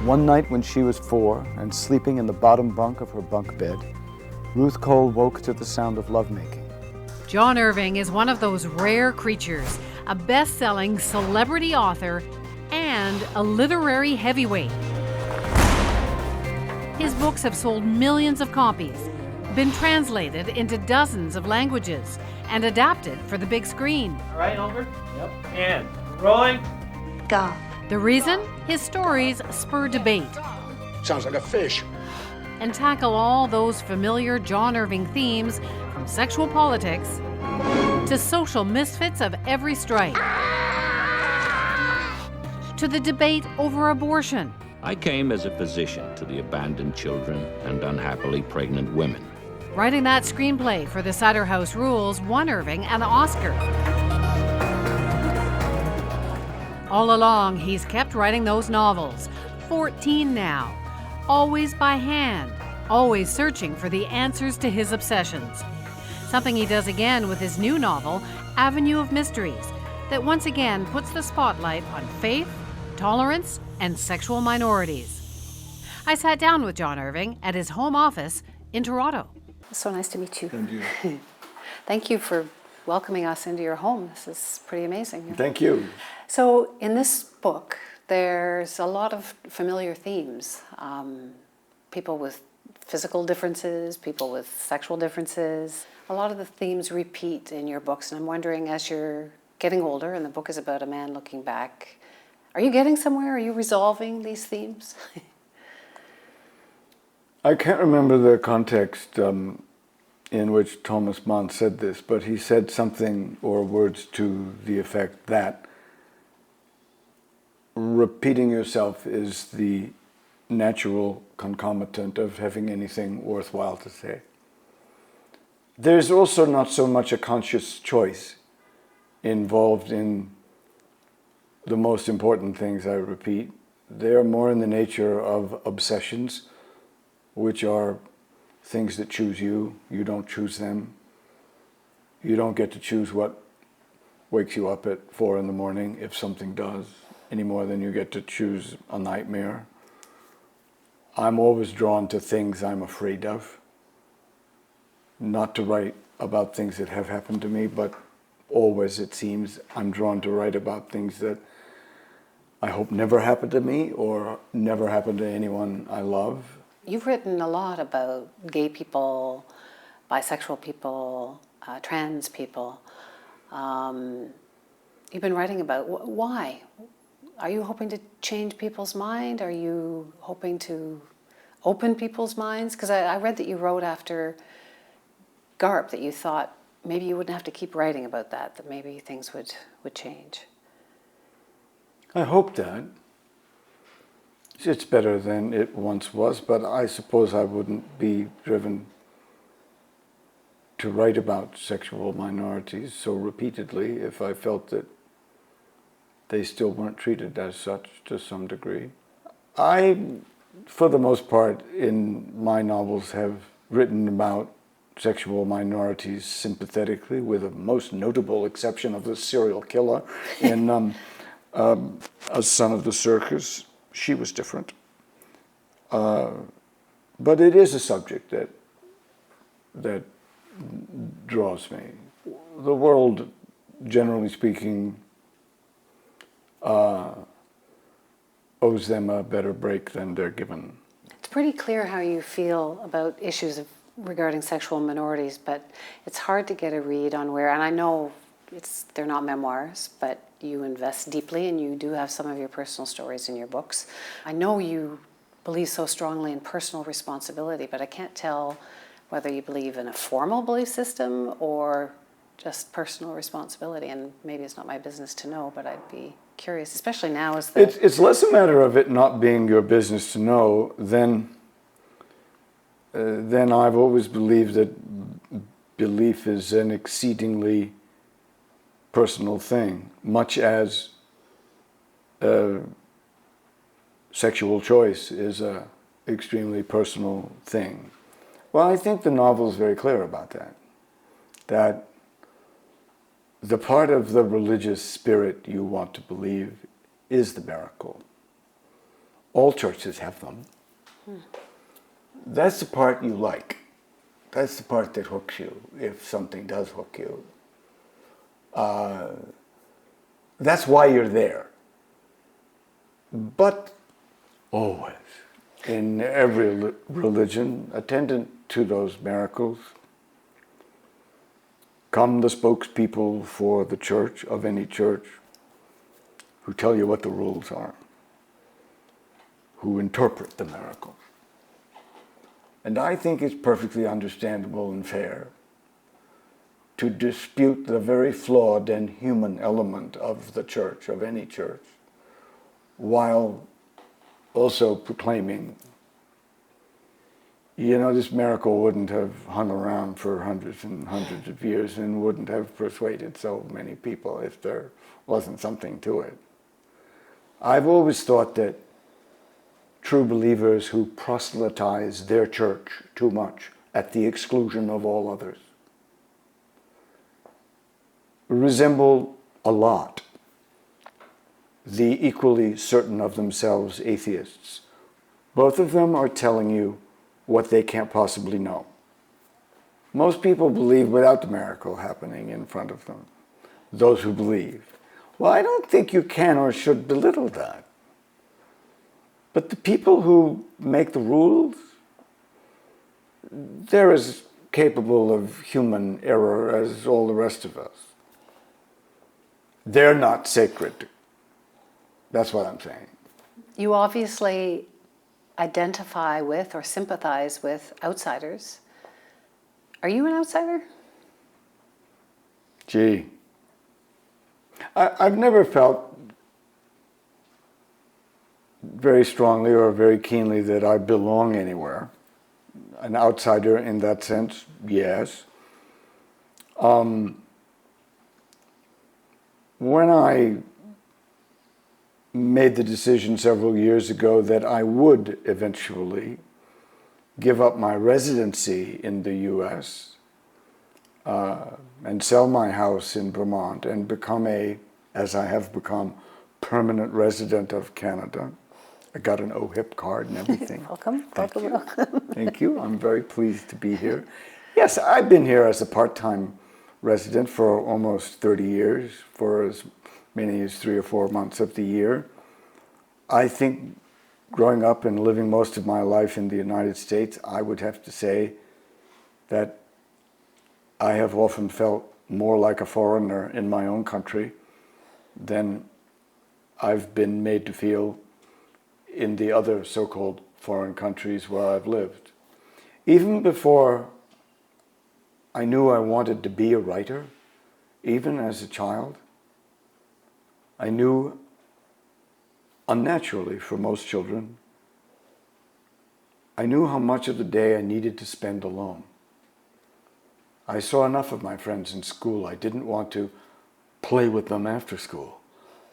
One night when she was 4 and sleeping in the bottom bunk of her bunk bed, Ruth Cole woke to the sound of lovemaking. John Irving is one of those rare creatures, a best-selling celebrity author and a literary heavyweight. His books have sold millions of copies, been translated into dozens of languages, and adapted for the big screen. All right, Albert? Yep. And rolling. Go. The reason? His stories spur debate Sounds like a fish. and tackle all those familiar John Irving themes, from sexual politics to social misfits of every stripe, to the debate over abortion. I came as a physician to the abandoned children and unhappily pregnant women. Writing that screenplay for The Cider House Rules won Irving an Oscar. All along, he's kept writing those novels, 14 now, always by hand, always searching for the answers to his obsessions. Something he does again with his new novel, Avenue of Mysteries, that once again puts the spotlight on faith, tolerance, and sexual minorities. I sat down with John Irving at his home office in Toronto. So nice to meet you. And you. Thank you for welcoming us into your home. This is pretty amazing. Thank you. So in this book, there's a lot of familiar themes. People with physical differences, people with sexual differences. A lot of the themes repeat in your books, and I'm wondering, as you're getting older, and the book is about a man looking back, are you getting somewhere? Are you resolving these themes? I can't remember the context in which Thomas Mann said this, but he said something or words to the effect that repeating yourself is the natural concomitant of having anything worthwhile to say. There's also not so much a conscious choice involved in the most important things I repeat. They are more in the nature of obsessions, which are things that choose you. You don't choose them. You don't get to choose what wakes you up at 4 in the morning, if something does, any more than you get to choose a nightmare. I'm always drawn to things I'm afraid of. Not to write about things that have happened to me, but always, it seems, I'm drawn to write about things that I hope never happen to me or never happen to anyone I love. You've written a lot about gay people, bisexual people, trans people. You've been writing about why? Are you hoping to change people's mind? Are you hoping to open people's minds? Because I read that you wrote after GARP that you thought maybe you wouldn't have to keep writing about that maybe things would change. I hope that. It's better than it once was, but I suppose I wouldn't be driven to write about sexual minorities so repeatedly if I felt that they still weren't treated as such to some degree. I, for the most part, in my novels have written about sexual minorities sympathetically, with the most notable exception of the serial killer in A Son of the Circus. She was different. But it is a subject that draws me. The world, generally speaking, owes them a better break than they're given. It's pretty clear how you feel about issues regarding sexual minorities, but it's hard to get a read on where, and I know they're not memoirs, but you invest deeply and you do have some of your personal stories in your books. I know you believe so strongly in personal responsibility, but I can't tell whether you believe in a formal belief system or just personal responsibility, and maybe it's not my business to know, but I'd be curious, especially now as the... It's less a matter of it not being your business to know than I've always believed that belief is an exceedingly personal thing, much as sexual choice is an extremely personal thing. Well, I think the novel is very clear about that the part of the religious spirit you want to believe is the miracle. All churches have them. That's the part you like. That's the part that hooks you, if something does hook you. That's why you're there. But always, in every religion, attendant to those miracles, come the spokespeople for the church, of any church, who tell you what the rules are, who interpret the miracles. And I think it's perfectly understandable and fair to dispute the very flawed and human element of the church, of any church, while also proclaiming, this miracle wouldn't have hung around for hundreds and hundreds of years and wouldn't have persuaded so many people if there wasn't something to it. I've always thought that true believers who proselytize their church too much at the exclusion of all others resemble a lot the equally certain of themselves atheists. Both of them are telling you what they can't possibly know. Most people believe without the miracle happening in front of them, those who believe. Well, I don't think you can or should belittle that. But the people who make the rules, they're as capable of human error as all the rest of us. They're not sacred. That's what I'm saying. You obviously identify with or sympathize with outsiders. Are you an outsider? Gee. I've never felt very strongly or very keenly that I belong anywhere. An outsider in that sense, yes. When I made the decision several years ago that I would eventually give up my residency in the U.S. And sell my house in Vermont and become as I have become, permanent resident of Canada. I got an OHIP card and everything. Welcome. Thank you. I'm very pleased to be here. Yes, I've been here as a part-time resident for almost 30 years, for as many as 3 or 4 months of the year. I think growing up and living most of my life in the United States, I would have to say that I have often felt more like a foreigner in my own country than I've been made to feel in the other so-called foreign countries where I've lived. Even before I knew I wanted to be a writer, even as a child, I knew, unnaturally for most children, I knew how much of the day I needed to spend alone. I saw enough of my friends in school. I didn't want to play with them after school.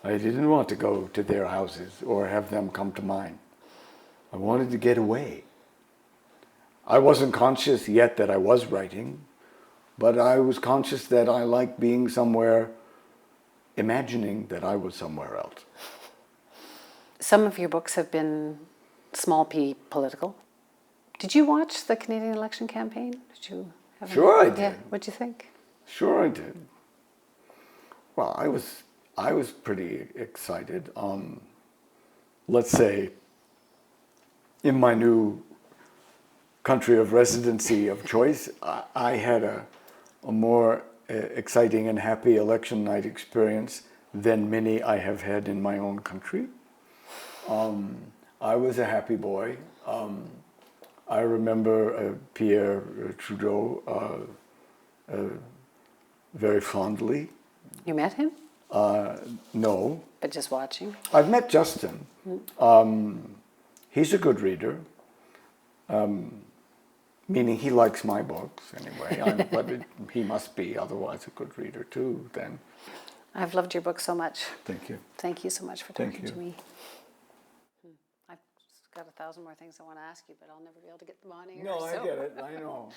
I didn't want to go to their houses or have them come to mine. I wanted to get away. I wasn't conscious yet that I was writing, but I was conscious that I liked being somewhere, imagining that I was somewhere else. Some of your books have been small p political. Did you watch the Canadian election campaign? Did you have Sure I did. Yeah. What'd you think? Sure I did. Well, I was pretty excited. Let's say, in my new country of residency of choice, I had a more exciting and happy election night experience than many I have had in my own country. I was a happy boy. I remember Pierre Trudeau very fondly. You met him? No. But just watching? I've met Justin. He's a good reader, meaning he likes my books anyway, but he must be otherwise a good reader too then. I've loved your book so much. Thank you. Thank you so much for Thank talking you. to me. I've got 1,000 more things I want to ask you, but I'll never be able to get them on air. No, I so. get it. I know.